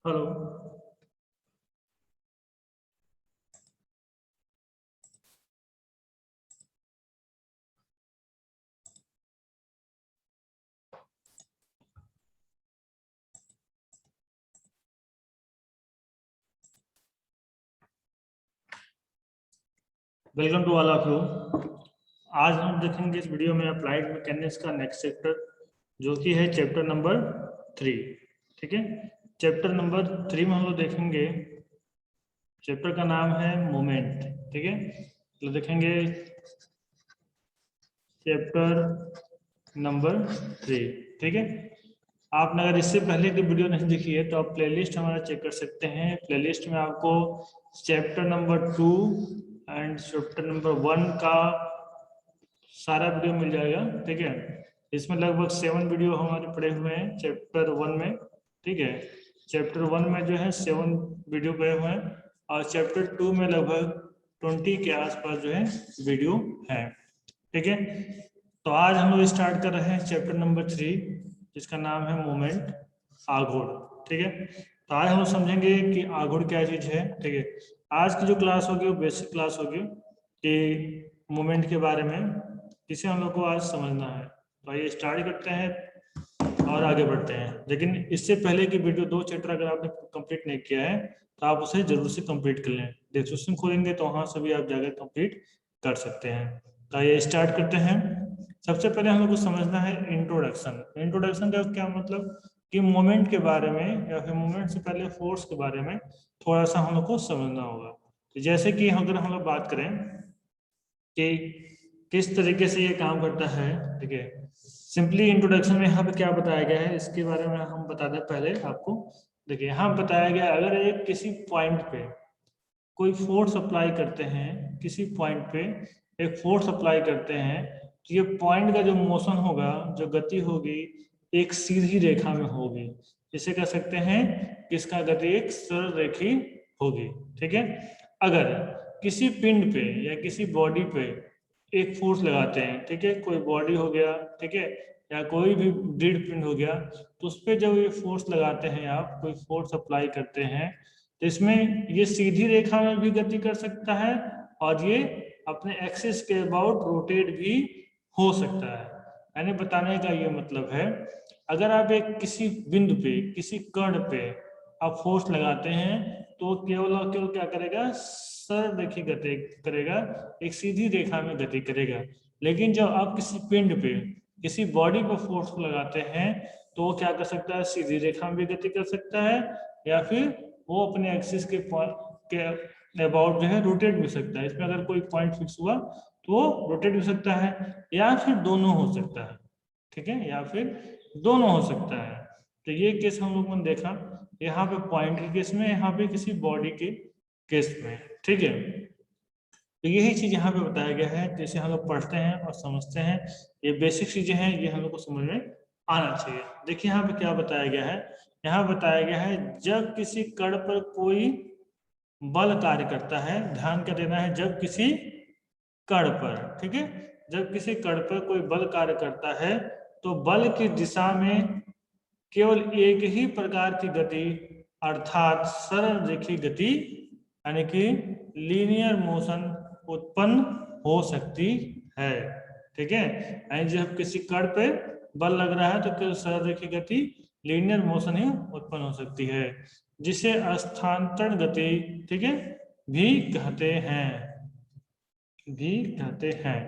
Hello. Welcome to all of you. आज हम देखेंगे इस वीडियो में अप्लाइड मैकेनिक्स का नेक्स्ट चैप्टर, जो कि है चैप्टर नंबर 3। ठीक है, चैप्टर नंबर 3 में हम लोग देखेंगे, चैप्टर का नाम है मोमेंट। ठीक है, तो देखेंगे चैप्टर नंबर 3। ठीक है, आपने अगर इससे पहले की वीडियो नहीं देखी है तो आप प्लेलिस्ट हमारा चेक कर सकते हैं। प्लेलिस्ट में आपको chapter number 2 and chapter number 1 का सारा वीडियो मिल जाएगा। ठीक है, इसमें लगभग 7 वीडियो हमारे पड़े हुए हैं चैप्टर 1 में। ठीक है, चैप्टर 1 में जो है 7 वीडियो पड़े हुए हैं और चैप्टर 2 में लगभग 20 के आसपास जो है वीडियो है। ठीक है, तो आज हम लोग स्टार्ट कर रहे हैं चैप्टर नंबर 3, जिसका नाम है मोमेंट, आघूर्ण। ठीक है, तो आज हम लोग समझेंगे कि आघूर्ण क्या चीज है। ठीक है, आज की जो क्लास होगी वो बेसिक क्लास होगी कि मोमेंट के बारे में, इसे हम लोग को आज समझना है। तो आइए स्टार्ट करते हैं और आगे बढ़ते हैं। लेकिन इससे पहले की वीडियो 2 चैप्टर अगर आपने कंप्लीट नहीं किया है तो आप उसे जरूर से कंप्लीट कर लें। डिस्क्रिप्शन खोलेंगे तो वहाँ से भी आप जाकर कंप्लीट कर सकते हैं। तो आइए स्टार्ट करते हैं। सबसे पहले हम लोग को समझना है इंट्रोडक्शन। इंट्रोडक्शन का क्या मतलब कि मोमेंट के बारे में या फिर मोमेंट से पहले फोर्स के बारे में थोड़ा सा हम लोग को समझना होगा। जैसे कि अगर हम लोग बात करें कि किस तरीके से ये काम करता है। ठीक है, सिंपली इंट्रोडक्शन में यहाँ पे क्या बताया गया है इसके बारे में हम बता दें पहले आपको। देखिए, यहाँ बताया गया अगर एक किसी पॉइंट पे कोई फोर्स अप्लाई करते हैं, किसी पॉइंट पे एक फोर्स अप्लाई करते हैं, तो ये पॉइंट का जो मोशन होगा, जो गति होगी, एक सीधी रेखा में होगी। इसे कह सकते हैं कि इसका गति एक सरल रेखी होगी। ठीक है, अगर किसी पिंड पे या किसी बॉडी पे एक फोर्स लगाते हैं, ठीक है, कोई बॉडी हो गया, ठीक है, या कोई भी दृढ़ पिंड हो गया, तो उस पर जब ये फोर्स लगाते हैं, आप कोई फोर्स अप्लाई करते हैं, तो इसमें ये सीधी रेखा में भी गति कर सकता है और ये अपने एक्सिस के अबाउट रोटेट भी हो सकता है। यानी बताने का ये मतलब है, अगर आप एक किसी बिंदु पे, किसी कण पे आप फोर्स लगाते हैं तो केवल और केवल क्या करेगा, सरल रेखी गति करेगा, एक सीधी रेखा में गति करेगा। लेकिन जब आप किसी पिंड पे, किसी बॉडी पर फोर्स लगाते हैं तो वो क्या कर सकता है, सीधी रेखा में भी गति कर सकता है या फिर वो अपने एक्सिस के अबाउट जो है रोटेट भी सकता है। इसमें अगर कोई पॉइंट फिक्स हुआ तो वो रोटेट भी सकता है या फिर दोनों हो सकता है। ठीक है, या फिर दोनों हो सकता है। तो ये केस हम लोगों ने देखा यहाँ पे पॉइंट के केस में, यहाँ पे किसी बॉडी के केस में। ठीक है, तो यही चीज यहाँ पे बताया गया है। जैसे हम लोग पढ़ते हैं और समझते हैं, ये बेसिक चीजें हैं, ये हम लोग को समझ में आना चाहिए। देखिए यहाँ पे क्या बताया गया है। यहाँ बताया गया है जब किसी कण पर कोई बल कार्य करता है, ध्यान क्या देना है, जब किसी कण पर, ठीक है, जब किसी कण पर कोई बल कार्य करता है तो बल की दिशा में केवल एक ही प्रकार की गति अर्थात सरल रेखी गति यानी कि लीनियर मोशन उत्पन्न हो सकती है। ठीक है, यानी जब किसी कण पे बल लग रहा है तो केवल सरल रेखी गति, लीनियर मोशन ही उत्पन्न हो सकती है, जिसे स्थानांतरण गति, ठीक है, भी कहते हैं, भी कहते हैं।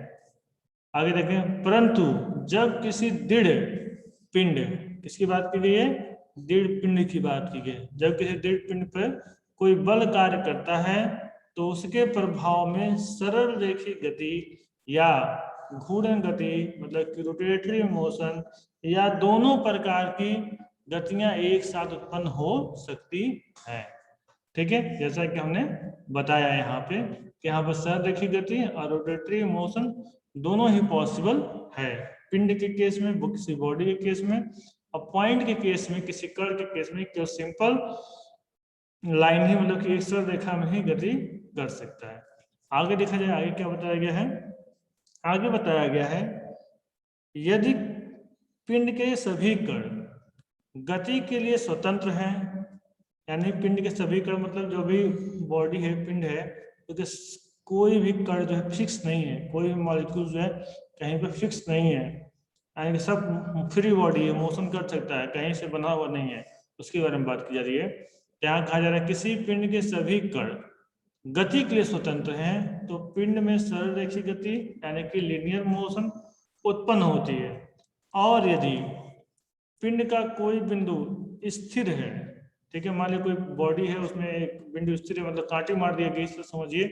आगे देखें, परंतु जब किसी दृढ़ पिंड, किसकी बात की गई है, दृढ़ पिंड की बात की गई, जब किसी दृढ़ पिंड पर कोई बल कार्य करता है तो उसके प्रभाव में सरल रेखी गति या घूर्णन गति मतलब कि रोटेटरी मोशन या दोनों प्रकार की गतियां एक साथ उत्पन्न हो सकती है। ठीक है, जैसा कि हमने बताया यहाँ पे कि यहाँ पर सरल रेखी गति और रोटेटरी मोशन दोनों ही पॉसिबल है, पिंड के केस में, किसी बॉडी के केस में, और पॉइंट के केस में, किसी कण के केस में केवल सिंपल लाइन ही मतलब कि एक सरल रेखा में ही गति कर सकता है। आगे देखा जाए, आगे क्या बताया गया है। आगे बताया गया है यदि पिंड के सभी कण गति के लिए स्वतंत्र हैं यानी पिंड के सभी कण मतलब जो भी बॉडी है, पिंड है, तो कोई भी कण जो है फिक्स नहीं है, कोई भी मॉलिक्यूल जो है कहीं पे फिक्स नहीं है, यानी कि सब फ्री बॉडी है, मोशन कर सकता है, कहीं से बना हुआ नहीं है, उसके बारे में बात की जा रही है। यहाँ कहा जा रहा है किसी पिंड के सभी कण गति के लिए स्वतंत्र हैं, तो पिंड में सरल रेखीय गति यानी कि लीनियर मोशन उत्पन्न होती है। और यदि पिंड का कोई बिंदु स्थिर है, ठीक है, मान लीजिए कोई बॉडी है, उसमें एक बिंदु स्थिर है, मतलब कांटे मार दिया गया, इससे समझिए,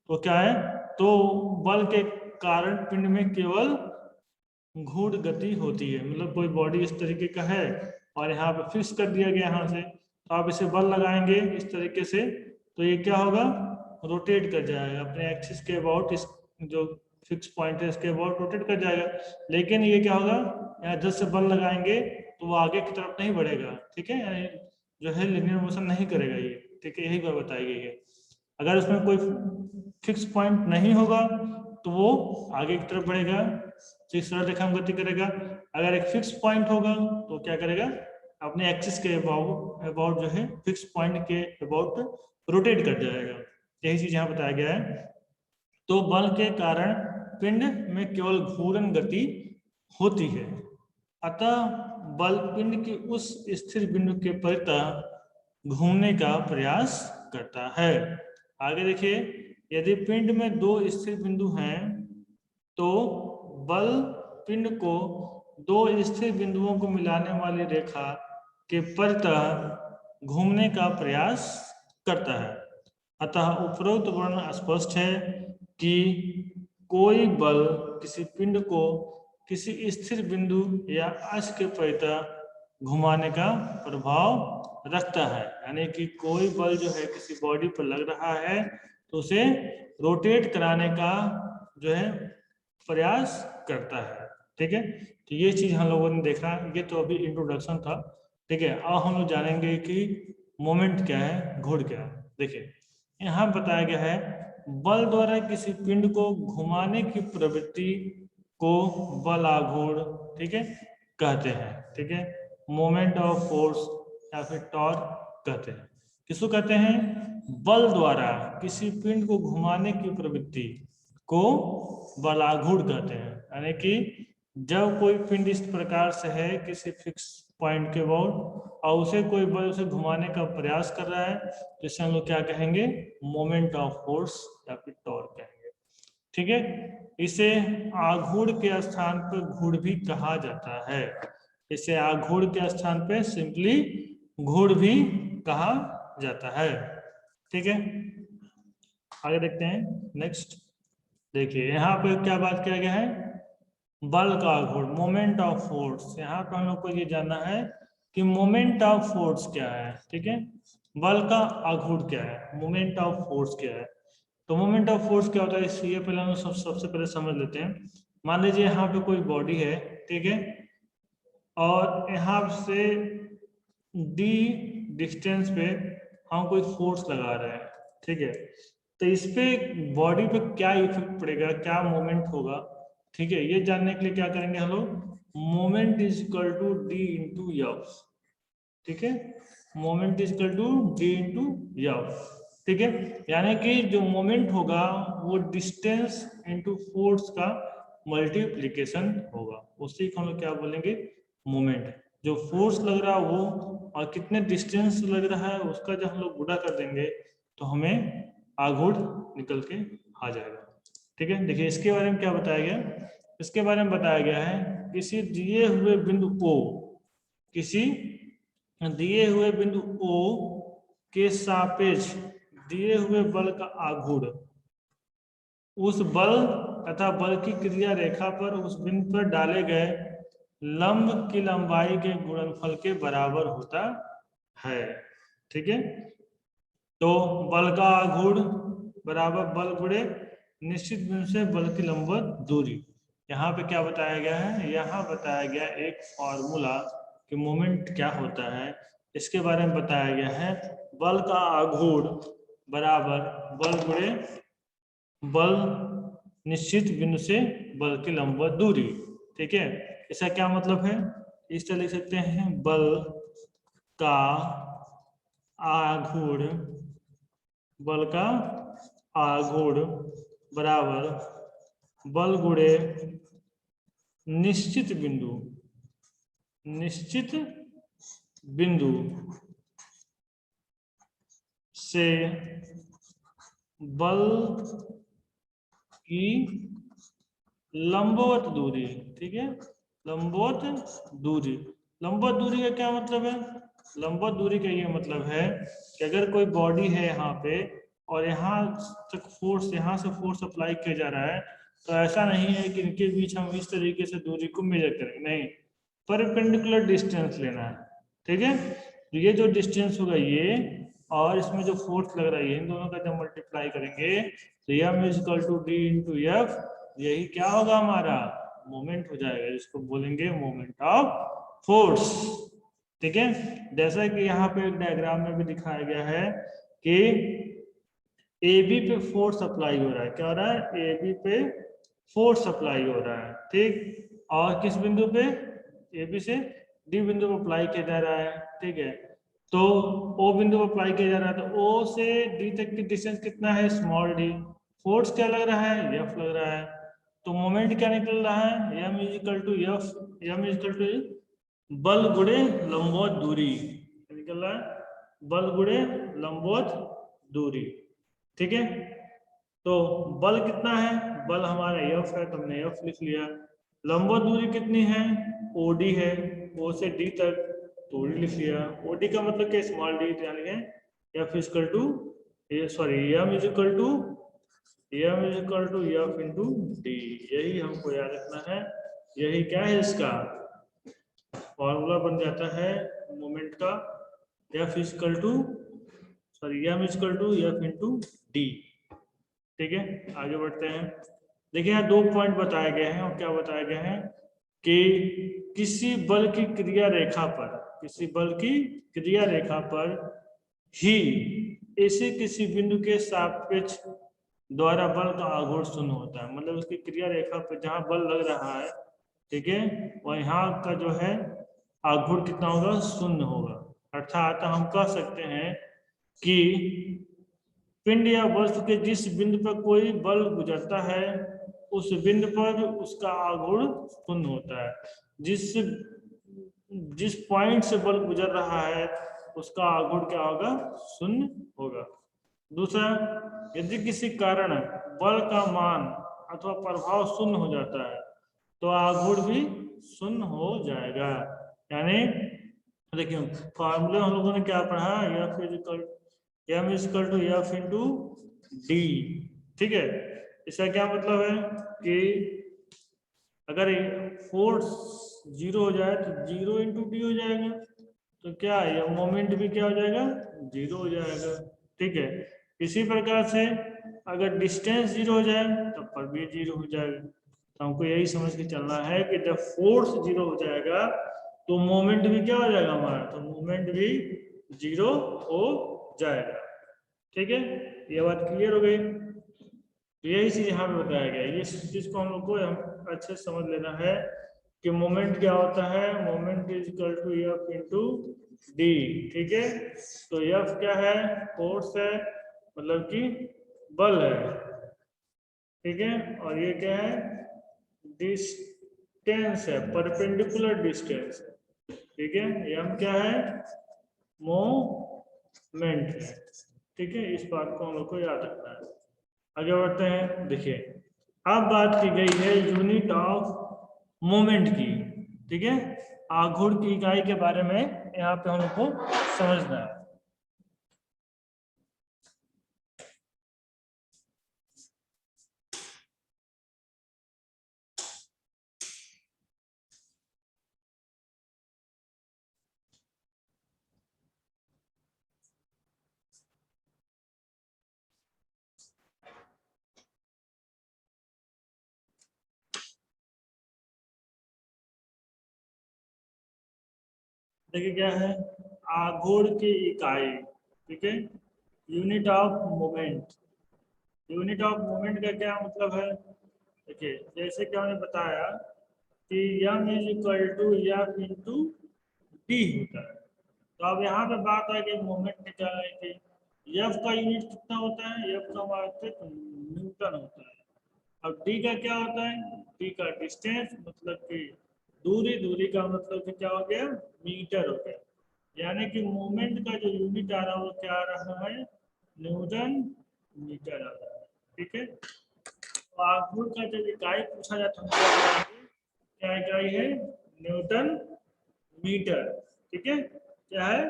तो क्या है, तो बल के कारण पिंड में केवल घूर्ण गति होती है। मतलब कोई बॉडी इस तरीके का है और यहाँ पे फिक्स कर दिया गया यहाँ से, तो आप इसे बल लगाएंगे इस तरीके से, तो ये क्या होगा, रोटेट कर जाएगा अपने एक्सिस के अबाउट, इस जो फिक्स पॉइंट है इसके अबाउट रोटेट कर जाएगा। लेकिन ये क्या होगा, यहाँ जब से बल लगाएंगे तो वो आगे की तरफ नहीं बढ़ेगा, ठीक है, यानी जो है लिनियर मोशन नहीं करेगा ये, ठीक है, यही बात बताई गई है। अगर उसमें कोई फिक्स पॉइंट नहीं होगा तो वो आगे की तरफ बढ़ेगा, तो सरल रेखा में गति करेगा। अगर एक फिक्स पॉइंट होगा तो क्या करेगा, अपने एक्सिस के अबाउट जो है फिक्स पॉइंट के अबाउट रोटेट कर जाएगा। यही चीज यहाँ बताया गया है। तो बल के कारण पिंड में केवल घूर्णन गति होती है, अतः बल पिंड की उस स्थिर बिंदु के परितः घूमने का प्रयास करता है। आगे देखिए, यदि पिंड में दो स्थिर बिंदु हैं तो बल पिंड को दो स्थिर बिंदुओं को मिलाने वाली रेखा के परितः घूमने का प्रयास करता है। अतः उपरोक्त वर्णन स्पष्ट है कि कोई बल किसी पिंड को किसी स्थिर बिंदु या अक्ष के परितः घुमाने का प्रभाव रखता है, यानी कि कोई बल जो है किसी बॉडी पर लग रहा है तो उसे रोटेट कराने का जो है प्रयास करता है, ठीक है। तो ये चीज हम लोगों ने देखा, ये तो अभी इंट्रोडक्शन था, ठीक है। अब हम लोग जानेंगे कि मोमेंट क्या है, घूर्ण क्या है। देखिए यहाँ बताया गया है, बल द्वारा किसी पिंड को घुमाने की प्रवृत्ति को बल आघूर्ण, ठीक है, कहते हैं, ठीक है, मोमेंट ऑफ फोर्स या फिर टॉर्क कहते हैं। किसको कहते हैं, बल द्वारा किसी पिंड को घुमाने की प्रवृत्ति को बलाघूर्ण कहते हैं, यानी कि जब कोई पिंड इस प्रकार से है किसी फिक्स पॉइंट के अबाउट और उसे कोई बल उसे घुमाने का प्रयास कर रहा है, तो इसे हम लोग क्या कहेंगे, मोमेंट ऑफ फोर्स या फिर टॉर्क कहेंगे, ठीक है। इसे आघूर्ण के स्थान पर घूर्ण भी कहा जाता है, इसे आघूर्ण के स्थान पे सिंपली घूर्ण भी कहा जाता है, ठीक है। आगे देखते हैं नेक्स्ट। देखिए यहाँ पे क्या बात किया गया है, बल का आघूर्ण, मोमेंट ऑफ फोर्स। यहाँ पे हम लोग को ये जानना है कि मोमेंट ऑफ फोर्स क्या है, ठीक है, बल का आघूर्ण क्या है, मोमेंट ऑफ फोर्स क्या है। तो मोमेंट ऑफ फोर्स क्या होता है, इसलिए पहले हम सबसे पहले समझ लेते हैं। मान लीजिए यहाँ पे कोई बॉडी है, ठीक है, और यहाँ से डी डिस्टेंस पे हम कोई फोर्स लगा रहे हैं, ठीक है, तो इस पे बॉडी पे क्या इफेक्ट पड़ेगा, क्या मोमेंट होगा, ठीक है, ये जानने के लिए क्या करेंगे हम लोग, moment is equal to d into f, ठीक है, moment is equal to d into f, ठीक है, यानी कि जो मोमेंट होगा वो डिस्टेंस इंटू फोर्स का मल्टीप्लीकेशन होगा, उसी को हम लोग क्या बोलेंगे, मोमेंट। जो फोर्स लग रहा है वो और कितने डिस्टेंस लग रहा है उसका जब हम लोग गुणा कर देंगे तो हमें आघूर्ण निकल के आ जाएगा, ठीक है। देखिए इसके बारे में क्या बताया गया, इसके बारे में बताया गया है किसी दिए हुए बिंदु O, किसी दिए हुए बिंदु O के सापेक्ष दिए हुए बल का आघूर्ण उस बल तथा बल की क्रिया रेखा पर उस बिंदु पर डाले गए लंब की लंबाई के गुणनफल के बराबर होता है, ठीक है। तो बल का आघूर्ण बराबर बल गुणे निश्चित बिंदु से बल की लंबवत दूरी। यहाँ पे क्या बताया गया है, यहाँ बताया गया एक फॉर्मूला कि मोमेंट क्या होता है, इसके बारे में बताया गया है, बल का आघूर्ण बराबर बल गुणे बल निश्चित बिंदु से बल की लंबवत दूरी, ठीक है। इसका क्या मतलब है, इस तरह लिख सकते हैं, बल का आघूर्ण, बल का आघूर्ण बराबर बल गुणे निश्चित बिंदु, निश्चित बिंदु से बल की लंबवत दूरी। ठीक है, लंबवत दूरी। लंबवत दूरी का क्या मतलब है? लंबवत दूरी का ये मतलब है कि अगर कोई बॉडी है यहाँ पे और यहाँ तक फोर्स, यहाँ से फोर्स अप्लाई किया जा रहा है, तो ऐसा नहीं है कि इनके बीच हम इस तरीके से दूरी को मेजर करेंगे, नहीं, परपेंडिकुलर डिस्टेंस लेना है। ठीक है, तो ये जो डिस्टेंस होगा ये, और इसमें जो फोर्स लग रहा है इन दोनों का जब मल्टीप्लाई करेंगे तो m is equal to d into f, यही क्या होगा हमारा मोमेंट हो जाएगा, जिसको बोलेंगे मोमेंट ऑफ फोर्स। ठीक है, जैसा कि यहाँ पे एक डायग्राम में भी दिखाया गया है कि ए बी पे फोर्स अप्लाई हो रहा है। क्या हो रहा है? ए बी पे फोर्स अप्लाई हो रहा है। ठीक, और किस बिंदु पे? ए बी से डी बिंदु पे अप्लाई किया जा रहा है। ठीक है, तो ओ बिंदु पे अप्लाई किया जा रहा है, तो ओ से डी तक की डिस्टेंस कितना है? Small D. फोर्स क्या लग रहा है? एफ लग रहा है। तो मोमेंट क्या निकल रहा है? M is equal to f, m is equal to बल गुणे लंबवत दूरी निकल रहा है, बल गुणे लंबवत दूरी। ठीक है, तो बल कितना है? बल हमारा एफ है, तो हमने एफ लिख लिया। लंबवत दूरी कितनी है? ओडी है, ओ से डी तक, तो ओडी लिख लिया। ओडी का मतलब क्या? स्मॉल डी, यानी है f is equal to, sorry, m is equal to f into d. यही हमको याद रखना है, यही क्या है इसका फॉर्मूला बन जाता है मोमेंट का, f is equal to, sorry, m is equal to f into d. ठीक है, आगे बढ़ते हैं। देखिए यहाँ 2 पॉइंट बताए गए हैं, और क्या बताया गया है कि किसी बल की क्रिया रेखा पर, किसी बल की क्रिया रेखा पर ही ऐसे किसी बिंदु के सापेक्ष द्वारा बल का आघूर्ण शून्य होता है। मतलब उसकी क्रिया रेखा पर जहां बल लग रहा है, ठीक है, और यहाँ का जो है आघूर्ण कितना होगा? शून्य होगा। अर्थात हम कह सकते हैं कि पिंड या वस्तु के जिस बिंदु पर कोई बल गुजरता है उस बिंदु पर उसका आघूर्ण शून्य होता है। जिस जिस पॉइंट से बल गुजर रहा है उसका आघूर्ण क्या होगा? शून्य होगा। दूसरा, यदि किसी कारण बल का मान अथवा प्रभाव शून्य हो जाता है तो आघूर्ण भी शून्य हो जाएगा। यानी देखिए फॉर्मूले हम लोगों ने क्या पढ़ा? F is equal to f into d. ठीक है, इसका क्या मतलब है कि अगर फोर्स जीरो हो जाए तो जीरो इंटू डी हो जाएगा, तो क्या है मोमेंट भी क्या हो जाएगा? जीरो हो जाएगा। ठीक है, इसी प्रकार से अगर डिस्टेंस जीरो हो जाए तब पर भी जीरो हो जाएगा। तो हमको यही समझ के चलना है कि जब फोर्स जीरो हो जाएगा तो मोमेंट भी क्या हो जाएगा हमारा? तो मोमेंट भी जीरो हो जाएगा। ठीक है, ये बात क्लियर हो गई। तो यही चीज यहाँ पे बताया गया है। ये चीज को हम लोग को अच्छे से समझ लेना है कि मोमेंट क्या होता है। Moment is equal to f into d. ठीक है, तो एफ क्या है? फोर्स है, मतलब कि बल है। ठीक है, और ये क्या है? डिस्टेंस है, परपेंडिकुलर डिस्टेंस है। ठीक है, एम क्या है? मोमेंट है। ठीक है, इस बात को हम लोग को याद रखना है। आगे बढ़ते हैं। देखिए अब बात की गई है यूनिट ऑफ मोमेंट की। ठीक है, आघूर्ण की इकाई के बारे में यहाँ पे हम लोग को समझना है। देखिए क्या है आघूर्ण की इकाई। ठीक है, unit of moment. Unit of moment का क्या मतलब है? देखिए जैसे कि हमने बताया कि m is equal to f into d होता है। तो अब यहाँ पे बात है कि मोमेंट निकाल रहे थे। एफ का यूनिट कितना होता है? एफ का मात्रक न्यूटन होता है। अब डी का क्या होता है? डी का डिस्टेंस मतलब कि दूरी, दूरी का मतलब कि क्या हो गया? मीटर हो गया। यानी कि मूवमेंट का जो यूनिट आ रहा है वो क्या आ रहा है? न्यूटन मीटर आ रहा है। ठीक है, तो आउटपुट का जब इकाई पूछा जाता है क्या इकाई है? Newton metre. ठीक है, क्या है?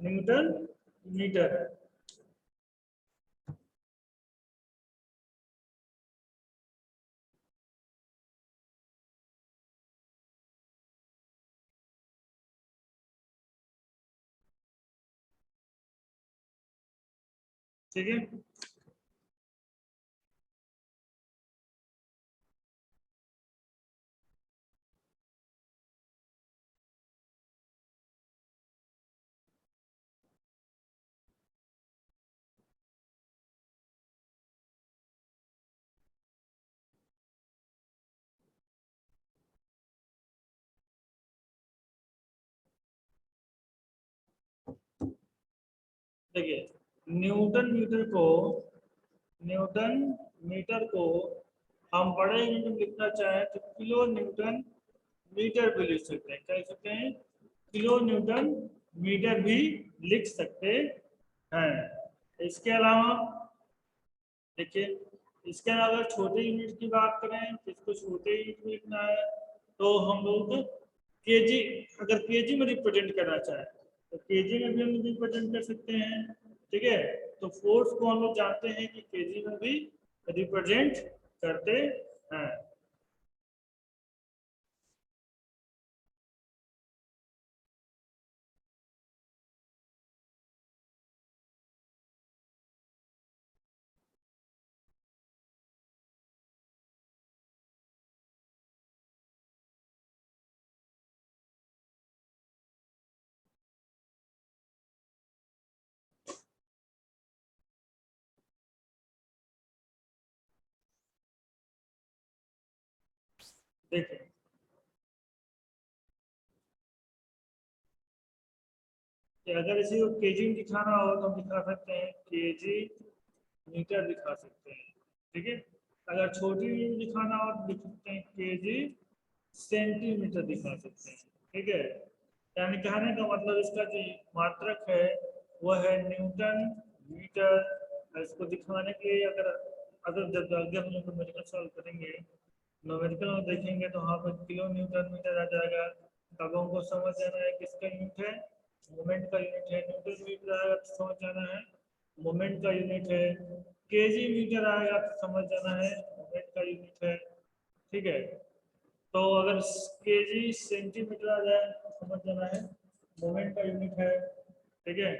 न्यूटन मीटर है। ठीक है, देखिए न्यूटन मीटर को हम बड़े यूनिट में लिखना चाहें तो किलो न्यूटन मीटर भी लिख सकते हैं। क्या लिख सकते हैं? किलो न्यूटन मीटर भी लिख सकते हैं। इसके अलावा देखिए, इसके अलावा अगर छोटे यूनिट की बात करें, जिसको छोटे यूनिट में लिखना है तो हम लोग केजी, अगर केजी में रिप्रेजेंट करना चाहें तो केजी में भी हम रिप्रेजेंट कर सकते हैं। ठीक है, तो फोर्स को हम लोग जानते हैं कि केजी में भी रिप्रेजेंट करते हैं। देखिए, कि अगर इसी को केजी में दिखाना हो तो हम दिखा सकते हैं केजी मीटर दिखा सकते हैं। ठीक है, अगर छोटी यूनिट दिखाना हो तो लिख सकते हैं केजी सेंटीमीटर दिखा सकते हैं। ठीक है, यानी कहने का मतलब इसका जो मात्रक है वह है न्यूटन मीटर। इसको दिखाने के लिए अगर अगर जब आगे हम लोग मेडिकल सॉल्व करेंगे, न्यूमेरिकल में देखेंगे तो वहाँ पर किलो न्यूटन मीटर आ जाएगा। तब हमको समझ जाना है किसका यूनिट है? मोमेंट का यूनिट है। न्यूटन मीटर आएगा तो समझ जाना है मोमेंट का यूनिट है। केजी मीटर आएगा तो समझ जाना है मोमेंट का यूनिट है। ठीक है, तो अगर केजी सेंटीमीटर आ जाए तो समझ जाना है मोमेंट का यूनिट है। ठीक है,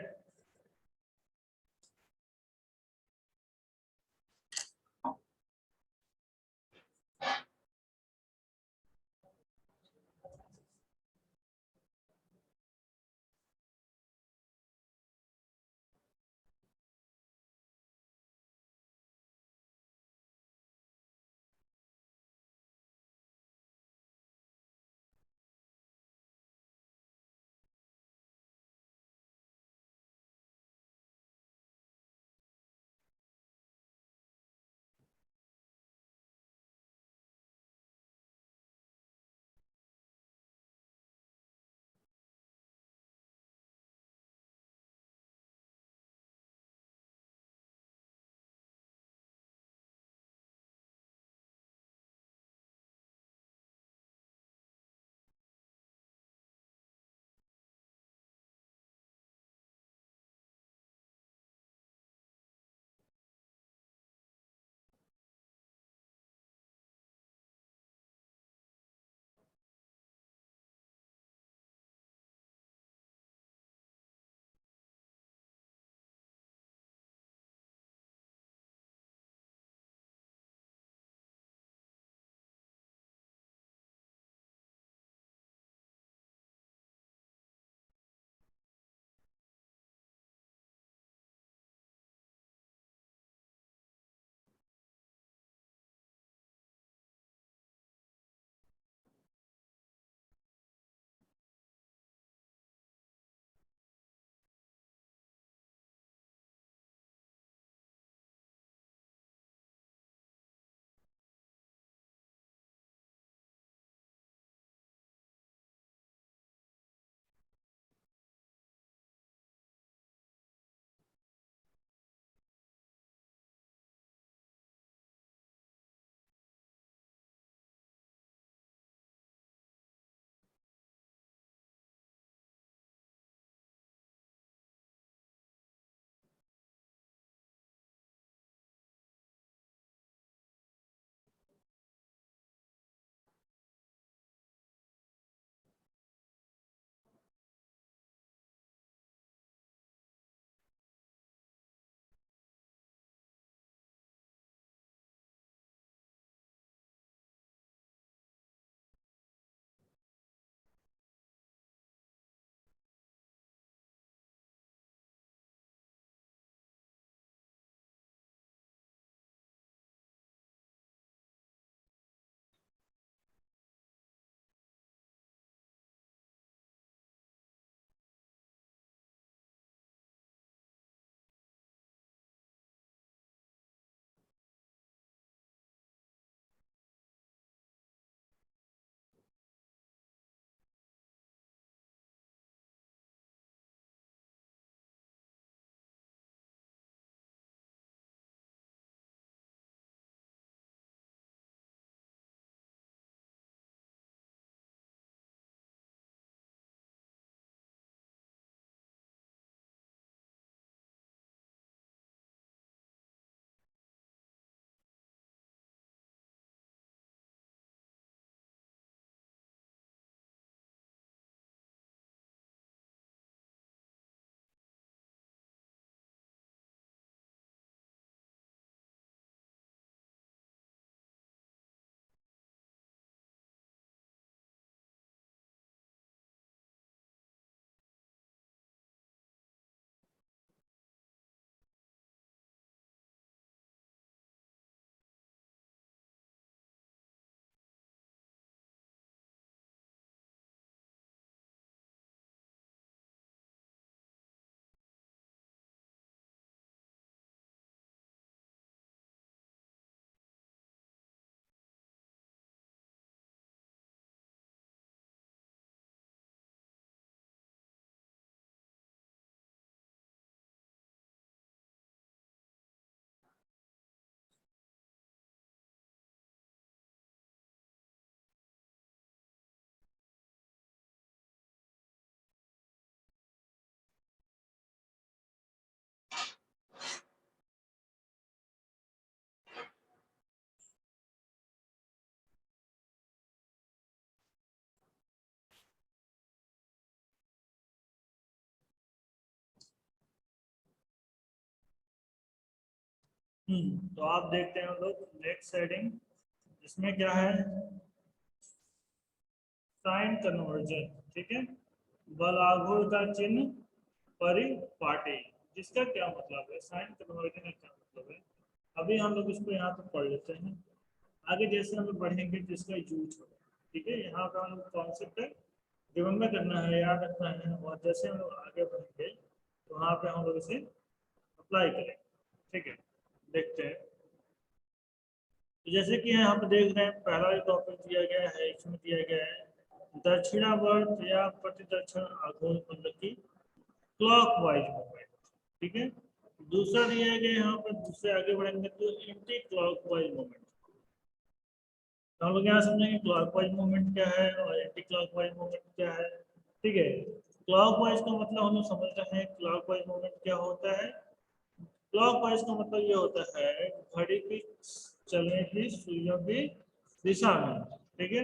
तो आप देखते हैं हम लोग नेक्स्ट हेडिंग, इसमें क्या है, साइन कन्वर्जन, ठीक है, बलाघुर का चिन्ह परिपाटी, जिसका क्या मतलब है, साइन कन्वर्जन का क्या मतलब है, अभी हम लोग इसको यहाँ पे पढ़ लेते हैं, आगे जैसे हम लोग बढ़ेंगे तो इसका यूज होगा, ठीक है, यहाँ का हम लोग कॉन्सेप्ट है रिमेम्बर करना है, याद रखना है, और जैसे हम लोग आगे बढ़ेंगे तो वहाँ पे हम लोग इसे अप्लाई करेंगे, ठीक है, देखते हैं। तो जैसे कि यहाँ पे देख रहे हैं पहला जो टॉपिक दिया गया है, इसमें दिया गया है दक्षिणावर्त या प्रतिदक्षिण आघूर्ण मतलब की क्लॉकवाइज मूवमेंट, ठीक है। दूसरा दिया गया यहाँ पर, दूसरे आगे बढ़ेंगे तो एंटी क्लॉकवाइज मूवमेंट, तो हम लोग यहाँ समझेंगे क्लॉकवाइज मूवमेंट क्या है और एंटी क्लॉकवाइज मूवमेंट क्या है, ठीक है। क्लॉकवाइज का मतलब हम लोग समझ रहे हैं क्लॉकवाइज मूवमेंट क्या होता है, क्लॉकवाइज का मतलब ये होता है घड़ी की चलने की सुइयों की दिशा में, ठीक है।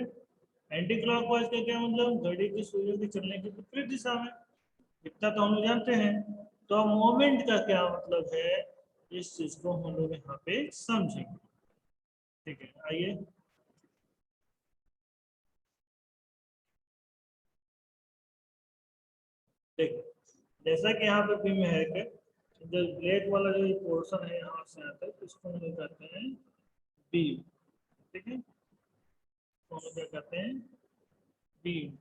एंटी क्लॉकवाइज का क्या मतलब, घड़ी की सुइयों की चलने की विपरीत दिशा में, इतना तो हम लोग जानते हैं। तो मोमेंट का क्या मतलब है, इस चीज को हम लोग यहाँ पे समझेंगे, ठीक है, आइए। देखो जैसा कि यहाँ पे बीम है कि जो ब्लैक वाला जो पोर्शन है यहाँ से आता है, तो इसको हम लोग कहते हैं बीम, ठीक है, तो हम लोग क्या कहते हैं बीम,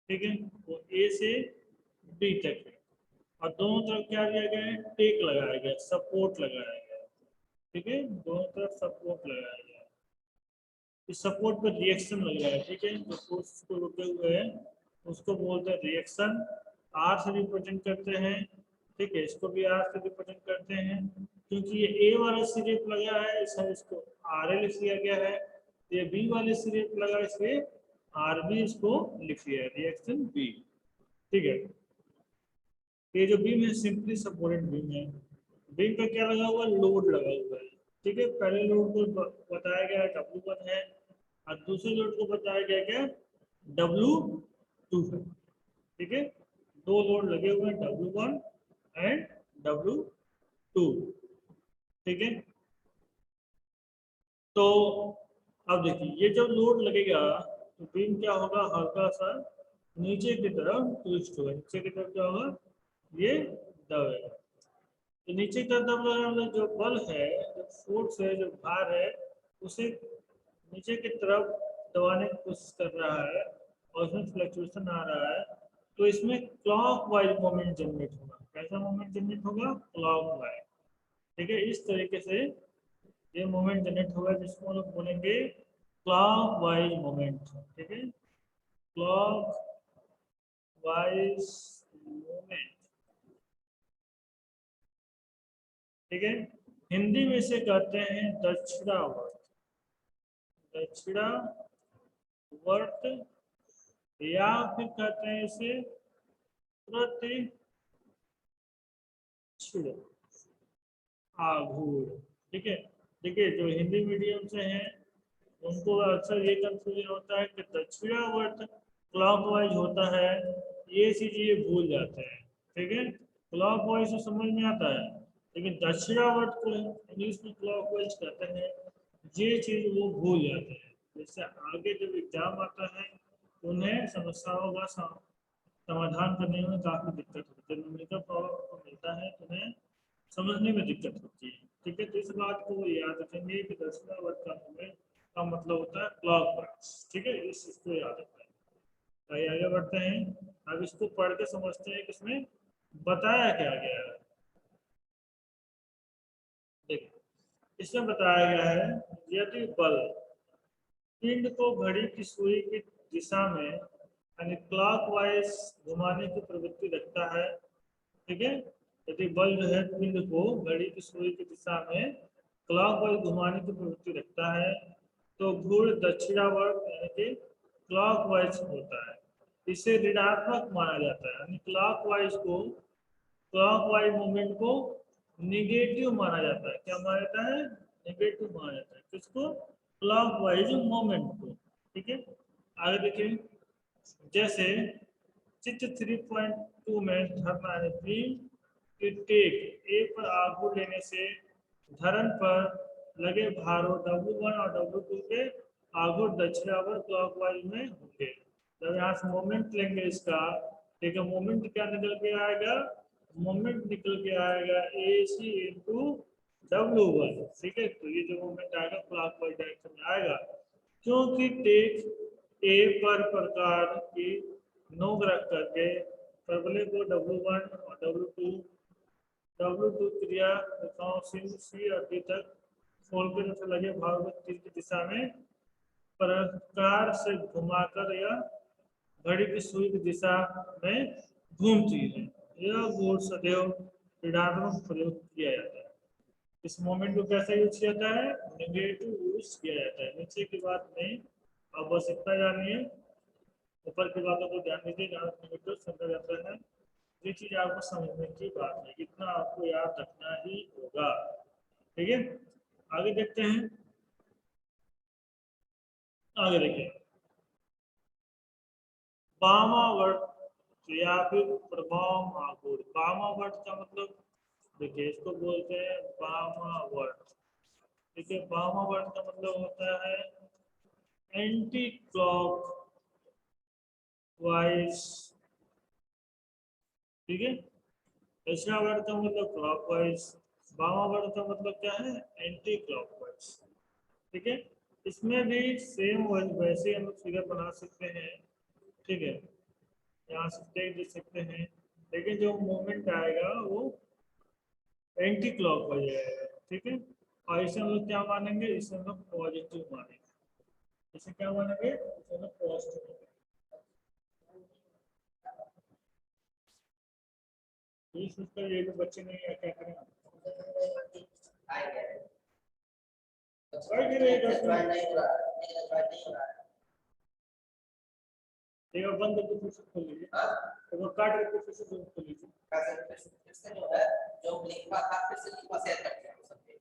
ठीक है, वो ए से बी तक है, और दोनों तरफ क्या दिया गया है, टेक लगाया गया, सपोर्ट लगाया गया, ठीक है, दोनों तरफ सपोर्ट लगाया गया, इस सपोर्ट पर रिएक्शन लग रहा है, ठीक है, जो फोर्स को रुके हुए हैं उसको बोलते हैं रिएक्शन, आर से रिप्रेजेंट करते हैं, ठीक है, इसको भी आर से रिप्रेजेंट करते हैं, क्योंकि ये ए वाले सिरे पर लगा है इसलिए इसको आर एल लिख दिया गया है, ये बी वाले सिरे पर लगा इसलिए आर बी इसको लिख दिया है, रिएक्शन बी, ठीक है। ये जो बीम है सिंपली सपोर्टेड बीम है, बीम पे क्या लगा हुआ है, लोड लगा हुआ है, ठीक है, पहले लोड को बताया गया W1 है और दूसरे लोड को बताया गया क्या, W2 है, ठीक है, दो लोड लगे हुए हैं W1 एंड W2, ठीक है। तो अब देखिए ये जब लोड लगेगा तो बीम क्या होगा, हल्का सा नीचे की तरफ ट्विस्ट होगा, नीचे की तरफ क्या होगा, ये दबेगा, तो नीचे की तरफ दब रहा है, जो बल है, जो फोर्स है, जो भार है, उसे नीचे की तरफ दबाने की कोशिश कर रहा है और इसमें फ्लक्चुएशन आ रहा है, तो इसमें क्लॉक वाइज मोमेंट जनरेट होगा, कैसा मोमेंट जनरेट होगा, क्लॉक वाइज, ठीक है, इस तरीके से ये मोमेंट जनरेट होगा जिसको हम लोग बोलेंगे क्लॉक वाइज मोमेंट, ठीक है, क्लॉक वाइज मोमेंट, ठीक है, हिंदी में से कहते हैं दक्षिणावर्त, दक्षिणावर्त, या फिर कहते हैं इसे प्रतिक्षण आघूर्ण, ठीक है। देखिए जो हिंदी मीडियम से हैं उनको अक्सर ये कंफ्यूजन होता है कि दक्षिणावर्त क्लॉकवाइज होता है, ये चीज ये भूल जाते हैं, ठीक है, क्लॉकवाइज तो समझ में आता है लेकिन दक्षिणावर्त को इंग्लिश में क्लॉकवाइज कहते हैं, ये चीज वो भूल जाते हैं, जैसे आगे जब एग्जाम आता है उन्हें समस्याओं का समाधान करने में काफी दिक्कत होती है, जब न्यूमेरिकल प्रॉब्लम को मिलता है तो उन्हें समझने में दिक्कत होती है, ठीक है, तो इस बात को वो याद रखेंगे कि दक्षिणावर्त का मूवमेंट का मतलब होता है क्लॉकवाइज, ठीक है, इस चीज को याद रखना है। आइए आगे बढ़ते हैं, अब इसको पढ़ के समझते हैं कि इसमें बताया क्या गया है, देखिए इसमें बताया गया है यदि बल पिंड को घड़ी की सुई की दिशा में यानी क्लॉकवाइज घुमाने की प्रवृत्ति रखता है, ठीक है, यदि बल जो है पिंड को घड़ी की सुई की दिशा में क्लॉकवाइज घुमाने की प्रवृत्ति रखता है तो घूर्ण दक्षिणावर्त यानी कि क्लॉकवाइज होता है, इसे ऋणात्मक माना जाता है, यानी क्लॉकवाइज मूवमेंट को निगेटिव माना जाता है, क्या माना जाता है, निगेटिव माना जाता है, किसको, क्लॉकवाइज मूवमेंट को, ठीक है। आगे देखिए जैसे चित्र 3.2 में धरना की टेक ए पर आघूर्ण लेने से धरन पर लगे भारों W1 और W2 के आघूर्ण दक्षिणावर्त क्लॉकवाइज में होंगे। जब यहाँ से मोमेंट लेंगे इसका, ठीक है, मोमेंट क्या निकल के आएगा, मोमेंट निकल के आएगा AC इंटू W1, ठीक है। तो ये जो मोमेंट आएगा क्लॉकवाइज डायरेक्शन में आएगा, क्योंकि टेक ए पर प्रकार की नोक रख करके परवलय को W1 और W2 क्रिया रेखाओं सी और डी तक खोल कर तथा लगे भाव में तीर की दिशा में प्रकार से घुमाकर या घड़ी की सुई की दिशा में घूमती है। यह गुण सदैव ऋणात्मक प्रयोग किया जाता है। इस मोमेंट को कैसे यूज किया जाता है, नेगेटिव यूज किया जाता है। नीचे की बात नहीं, अब बस इतना जानिए, ऊपर की बातों को ध्यान दीजिए जहाँ नेगेटिव समझा जाता है। ये चीज आपको समझने की बात है, इतना आपको याद रखना ही होगा, ठीक है। आगे देखते हैं, आगे देखिए वामावर्त या फिर प्रभाव आघूर्ण। वामावर्त का मतलब देखिए, इसको बोलते हैं वामावर्त, ठीक है। वामावर्त का मतलब होता है एंटी क्लॉक वाइज, ठीक है। दक्षिणावर्त का मतलब क्लॉकवाइज, वामावर्त का मतलब क्या है, एंटी क्लॉकवाइज, ठीक है। इसमें भी सेम वैसे हम लोग फिगर बना सकते हैं, ठीक है, यहाँ से टेक दे सकते हैं, लेकिन जो मोमेंट आएगा वो एंटी क्लॉकवाइज आएगा, ठीक है। और इसे हम लोग क्या मानेंगे, इसे हम लोग पॉजिटिव मानेंगे। इसे क्या मानेंगे, इसे हम लोग पॉजिटिव मानेंगे। ये सोचकर ये लोग बच्चे नहीं क्या करें, एक बार बंद करके फिर से खोल लीजिए, एक बार काट करके फिर से खोल लीजिए। जो लिखा था फिर से लिखा शेयर कर दिया सबके।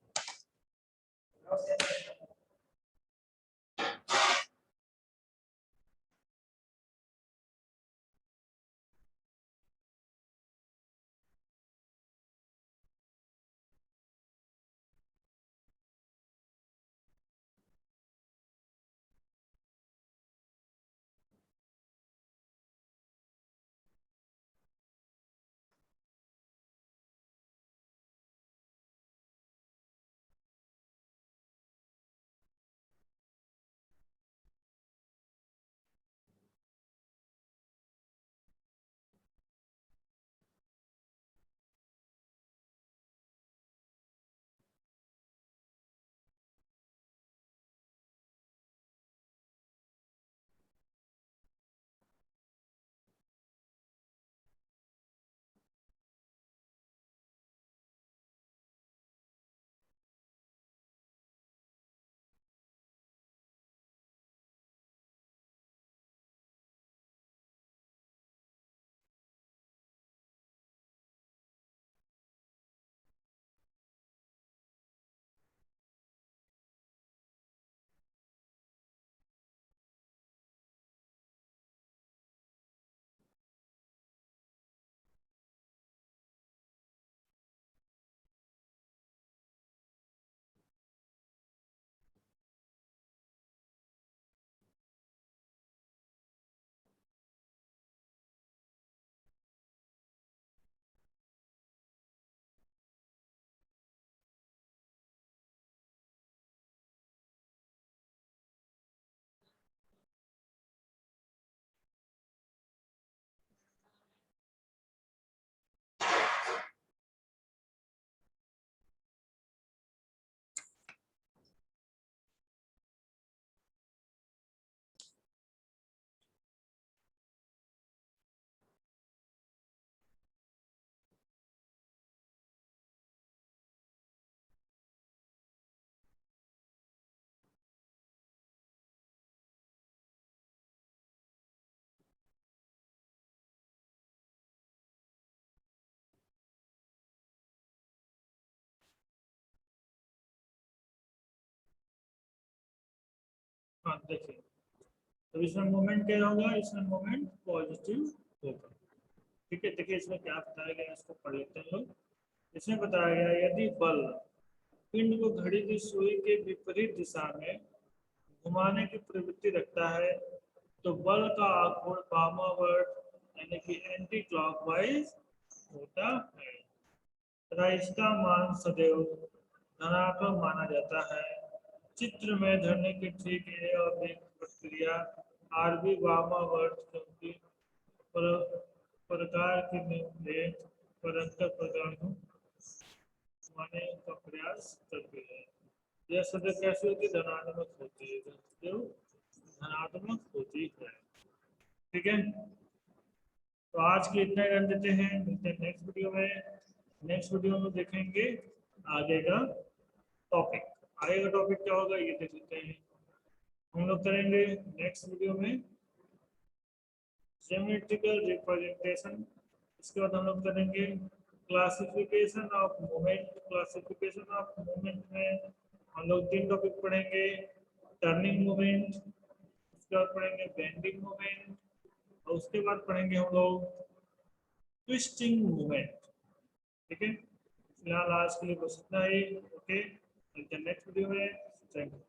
हाँ देखिए, तो इसमें मोमेंट क्या होगा, इसमें मोमेंट पॉजिटिव होगा, ठीक है। देखिए इसमें क्या बताया गया, इसको पढ़ लेते हैं लोग। इसमें बताया गया यदि बल पिंड को घड़ी की सुई के विपरीत दिशा में घुमाने की प्रवृत्ति रखता है तो बल का आघूर्ण वामावर्त यानी कि एंटी क्लॉकवाइज होता है तथा इसका मान सदैव धनात्मक माना जाता है। चित्र में धरने के ठीक है और एक प्रक्रिया आरबी वामावर्त क्योंकि प्रकार के निर्देश परंतर प्रकार को घुमाने का प्रयास करती है। यह सदैव कैसे होती है? धनात्मक होती है, सदैव धनात्मक होती है। ठीक है, तो आज के इतना कर देते हैं, मिलते हैं नेक्स्ट वीडियो में। नेक्स्ट वीडियो में देखेंगे आगे का टॉपिक। आगे का टॉपिक क्या होगा ये देख लेते हैं। हम लोग करेंगे नेक्स्ट वीडियो में ज्योमेट्रिकल रिप्रेजेंटेशन। इसके बाद हम लोग करेंगे classification of movement. Classification of movement में हम लोग 3 टॉपिक पढ़ेंगे। टर्निंग मूवमेंट, उसके बाद पढ़ेंगे बेंडिंग मूवमेंट और उसके बाद पढ़ेंगे हम लोग ट्विस्टिंग मूवमेंट। ठीक है, फिलहाल आज के लिए बस इतना ही। ओके, मिलते हैं नेक्स्ट वीडियो में। Thank you.